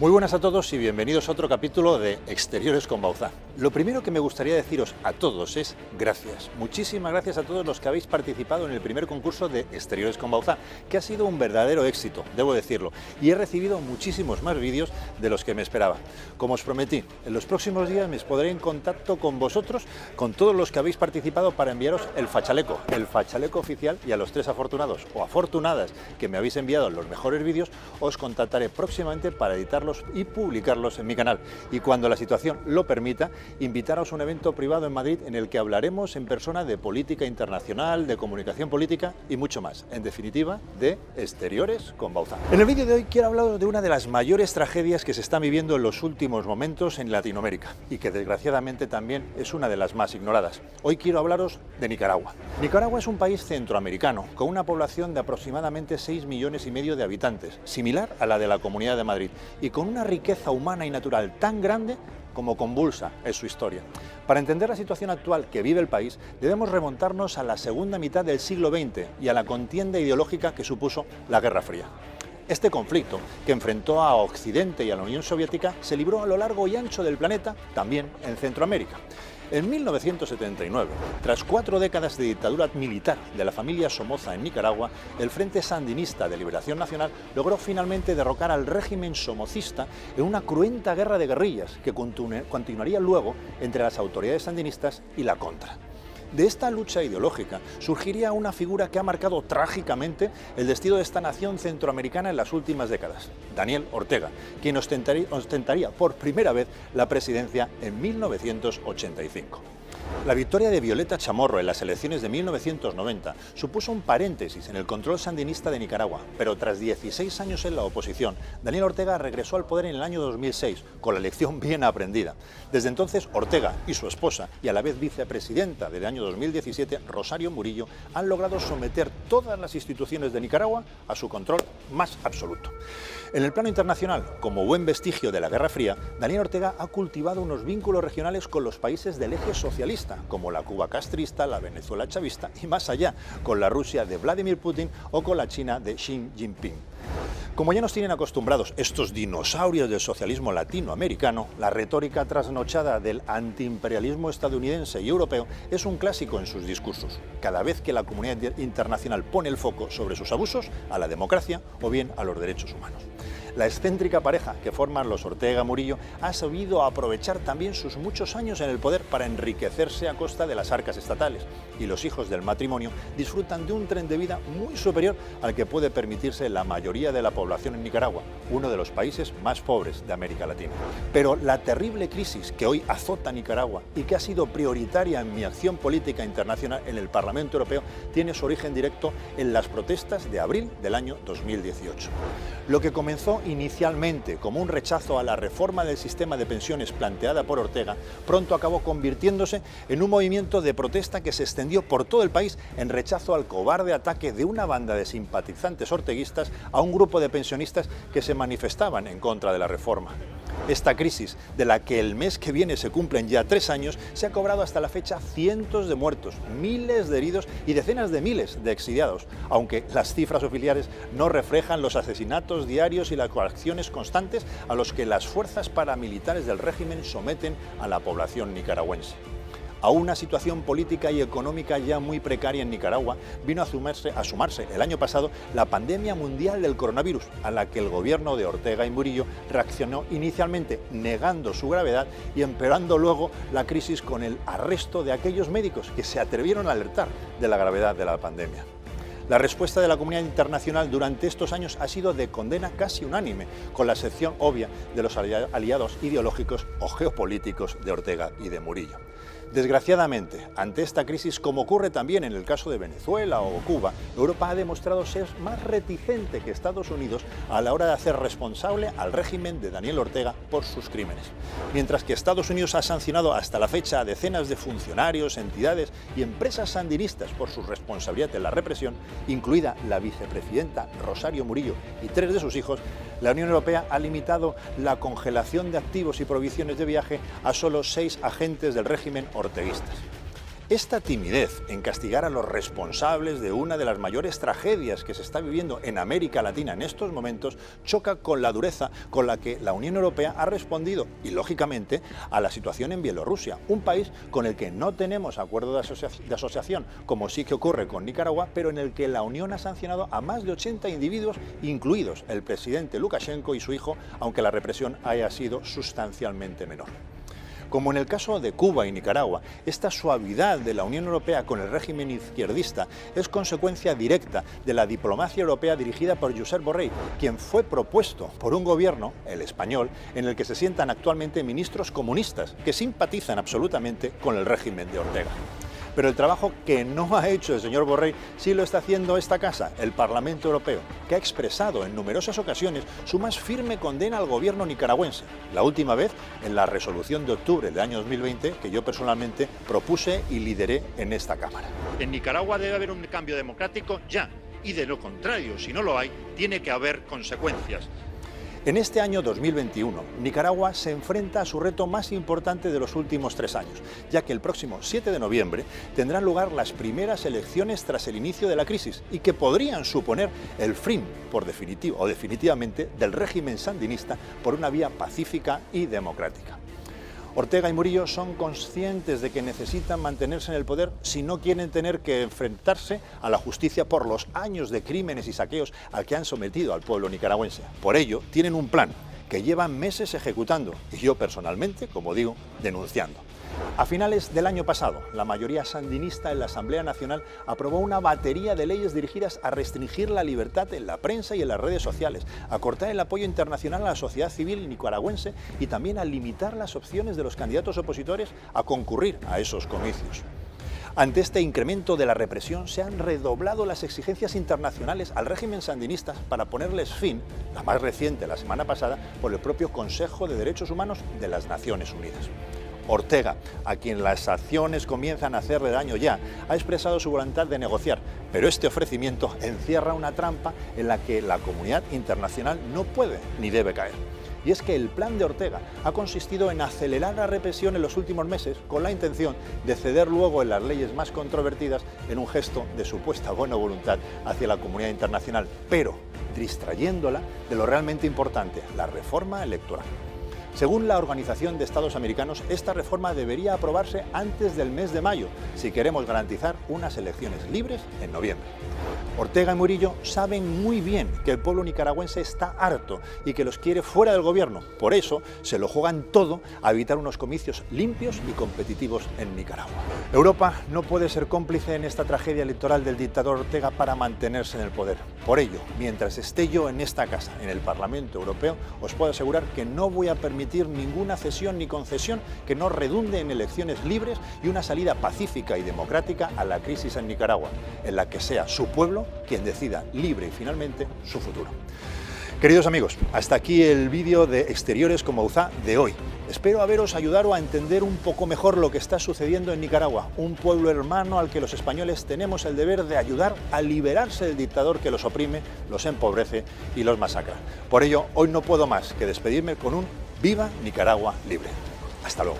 Muy buenas a todos y bienvenidos a otro capítulo de Exteriores con Bauzá. Lo primero que me gustaría deciros a todos es gracias. Muchísimas gracias a todos los que habéis participado en el primer concurso de Exteriores con Bauzá, que ha sido un verdadero éxito, debo decirlo, y he recibido muchísimos más vídeos de los que me esperaba. Como os prometí, en los próximos días me pondré en contacto con vosotros, con todos los que habéis participado, para enviaros el fachaleco oficial, y a los 3 afortunados o afortunadas que me habéis enviado los mejores vídeos, os contactaré próximamente para editarlos y publicarlos en mi canal, y cuando la situación lo permita, invitaros a un evento privado en Madrid en el que hablaremos en persona de política internacional, de comunicación política y mucho más. En definitiva, de Exteriores con Bauzá. En el vídeo de hoy quiero hablaros de una de las mayores tragedias que se están viviendo en los últimos momentos en Latinoamérica y que desgraciadamente también es una de las más ignoradas. Hoy quiero hablaros de Nicaragua. Nicaragua es un país centroamericano con una población de aproximadamente 6,5 millones de habitantes, similar a la de la Comunidad de Madrid, y con una riqueza humana y natural tan grande como convulsa es su historia. Para entender la situación actual que vive el país, debemos remontarnos a la segunda mitad del siglo XX y a la contienda ideológica que supuso la Guerra Fría. Este conflicto, que enfrentó a Occidente y a la Unión Soviética, se libró a lo largo y ancho del planeta, también en Centroamérica. En 1979, tras 4 décadas de dictadura militar de la familia Somoza en Nicaragua, el Frente Sandinista de Liberación Nacional logró finalmente derrocar al régimen somocista en una cruenta guerra de guerrillas que continuaría luego entre las autoridades sandinistas y la Contra. De esta lucha ideológica surgiría una figura que ha marcado trágicamente el destino de esta nación centroamericana en las últimas décadas, Daniel Ortega, quien ostentaría por primera vez la presidencia en 1985. La victoria de Violeta Chamorro en las elecciones de 1990 supuso un paréntesis en el control sandinista de Nicaragua, pero tras 16 años en la oposición, Daniel Ortega regresó al poder en el año 2006, con la lección bien aprendida. Desde entonces, Ortega y su esposa, y a la vez vicepresidenta del año 2017, Rosario Murillo, han logrado someter todas las instituciones de Nicaragua a su control más absoluto. En el plano internacional, como buen vestigio de la Guerra Fría, Daniel Ortega ha cultivado unos vínculos regionales con los países del eje socialista, como la Cuba castrista, la Venezuela chavista y más allá, con la Rusia de Vladimir Putin o con la China de Xi Jinping. Como ya nos tienen acostumbrados estos dinosaurios del socialismo latinoamericano, la retórica trasnochada del antiimperialismo estadounidense y europeo es un clásico en sus discursos, cada vez que la comunidad internacional pone el foco sobre sus abusos a la democracia o bien a los derechos humanos. La excéntrica pareja que forman los Ortega Murillo ha sabido aprovechar también sus muchos años en el poder para enriquecerse a costa de las arcas estatales, y los hijos del matrimonio disfrutan de un tren de vida muy superior al que puede permitirse la mayoría de la población en Nicaragua, uno de los países más pobres de América Latina. Pero la terrible crisis que hoy azota Nicaragua y que ha sido prioritaria en mi acción política internacional en el Parlamento Europeo tiene su origen directo en las protestas de abril del año 2018. Lo que comenzó inicialmente como un rechazo a la reforma del sistema de pensiones planteada por Ortega, pronto acabó convirtiéndose en un movimiento de protesta que se extendió por todo el país en rechazo al cobarde ataque de una banda de simpatizantes orteguistas a un grupo de pensionistas que se manifestaban en contra de la reforma. Esta crisis, de la que el mes que viene se cumplen ya 3 años, se ha cobrado hasta la fecha cientos de muertos, miles de heridos y decenas de miles de exiliados, aunque las cifras oficiales no reflejan los asesinatos diarios y las coacciones constantes a los que las fuerzas paramilitares del régimen someten a la población nicaragüense. A una situación política y económica ya muy precaria en Nicaragua, vino a sumarse el año pasado la pandemia mundial del coronavirus, a la que el gobierno de Ortega y Murillo reaccionó inicialmente negando su gravedad y empeorando luego la crisis con el arresto de aquellos médicos que se atrevieron a alertar de la gravedad de la pandemia. La respuesta de la comunidad internacional durante estos años ha sido de condena casi unánime, con la excepción obvia de los aliados ideológicos o geopolíticos de Ortega y de Murillo. Desgraciadamente, ante esta crisis, como ocurre también en el caso de Venezuela o Cuba, Europa ha demostrado ser más reticente que Estados Unidos a la hora de hacer responsable al régimen de Daniel Ortega por sus crímenes. Mientras que Estados Unidos ha sancionado hasta la fecha a decenas de funcionarios, entidades y empresas sandinistas por su responsabilidad en la represión, incluida la vicepresidenta Rosario Murillo y 3 de sus hijos, la Unión Europea ha limitado la congelación de activos y prohibiciones de viaje a solo 6 agentes del régimen orteguistas. Esta timidez en castigar a los responsables de una de las mayores tragedias que se está viviendo en América Latina en estos momentos choca con la dureza con la que la Unión Europea ha respondido, y lógicamente, a la situación en Bielorrusia, un país con el que no tenemos acuerdo de asociación, como sí que ocurre con Nicaragua, pero en el que la Unión ha sancionado a más de 80 individuos, incluidos el presidente Lukashenko y su hijo, aunque la represión haya sido sustancialmente menor. Como en el caso de Cuba y Nicaragua, esta suavidad de la Unión Europea con el régimen izquierdista es consecuencia directa de la diplomacia europea dirigida por Josep Borrell, quien fue propuesto por un gobierno, el español, en el que se sientan actualmente ministros comunistas que simpatizan absolutamente con el régimen de Ortega. Pero el trabajo que no ha hecho el señor Borrell sí lo está haciendo esta casa, el Parlamento Europeo, que ha expresado en numerosas ocasiones su más firme condena al gobierno nicaragüense. La última vez en la resolución de octubre del año 2020 que yo personalmente propuse y lideré en esta Cámara. En Nicaragua debe haber un cambio democrático ya, y de lo contrario, si no lo hay, tiene que haber consecuencias. En este año 2021, Nicaragua se enfrenta a su reto más importante de los últimos 3 años, ya que el próximo 7 de noviembre tendrán lugar las primeras elecciones tras el inicio de la crisis y que podrían suponer el fin, definitivamente, del régimen sandinista por una vía pacífica y democrática. Ortega y Murillo son conscientes de que necesitan mantenerse en el poder si no quieren tener que enfrentarse a la justicia por los años de crímenes y saqueos al que han sometido al pueblo nicaragüense. Por ello, tienen un plan que llevan meses ejecutando y yo personalmente, como digo, denunciando. A finales del año pasado, la mayoría sandinista en la Asamblea Nacional aprobó una batería de leyes dirigidas a restringir la libertad en la prensa y en las redes sociales, a cortar el apoyo internacional a la sociedad civil nicaragüense y también a limitar las opciones de los candidatos opositores a concurrir a esos comicios. Ante este incremento de la represión, se han redoblado las exigencias internacionales al régimen sandinista para ponerles fin, la más reciente la semana pasada, por el propio Consejo de Derechos Humanos de las Naciones Unidas. Ortega, a quien las acciones comienzan a hacerle daño ya, ha expresado su voluntad de negociar, pero este ofrecimiento encierra una trampa en la que la comunidad internacional no puede ni debe caer. Y es que el plan de Ortega ha consistido en acelerar la represión en los últimos meses con la intención de ceder luego en las leyes más controvertidas en un gesto de supuesta buena voluntad hacia la comunidad internacional, pero distrayéndola de lo realmente importante, la reforma electoral. Según la Organización de Estados Americanos, esta reforma debería aprobarse antes del mes de mayo, si queremos garantizar unas elecciones libres en noviembre. Ortega y Murillo saben muy bien que el pueblo nicaragüense está harto y que los quiere fuera del gobierno. Por eso se lo juegan todo a evitar unos comicios limpios y competitivos en Nicaragua. Europa no puede ser cómplice en esta tragedia electoral del dictador Ortega para mantenerse en el poder. Por ello, mientras esté yo en esta casa, en el Parlamento Europeo, os puedo asegurar que no voy a permitir ninguna cesión ni concesión que no redunde en elecciones libres y una salida pacífica y democrática a la crisis en Nicaragua, en la que sea su pueblo quien decida libre y finalmente su futuro. Queridos amigos, hasta aquí el vídeo de Exteriores con Bauzá de hoy. Espero haberos ayudado a entender un poco mejor lo que está sucediendo en Nicaragua, un pueblo hermano al que los españoles tenemos el deber de ayudar a liberarse del dictador que los oprime, los empobrece y los masacra. Por ello, hoy no puedo más que despedirme con un ¡Viva Nicaragua libre! Hasta luego.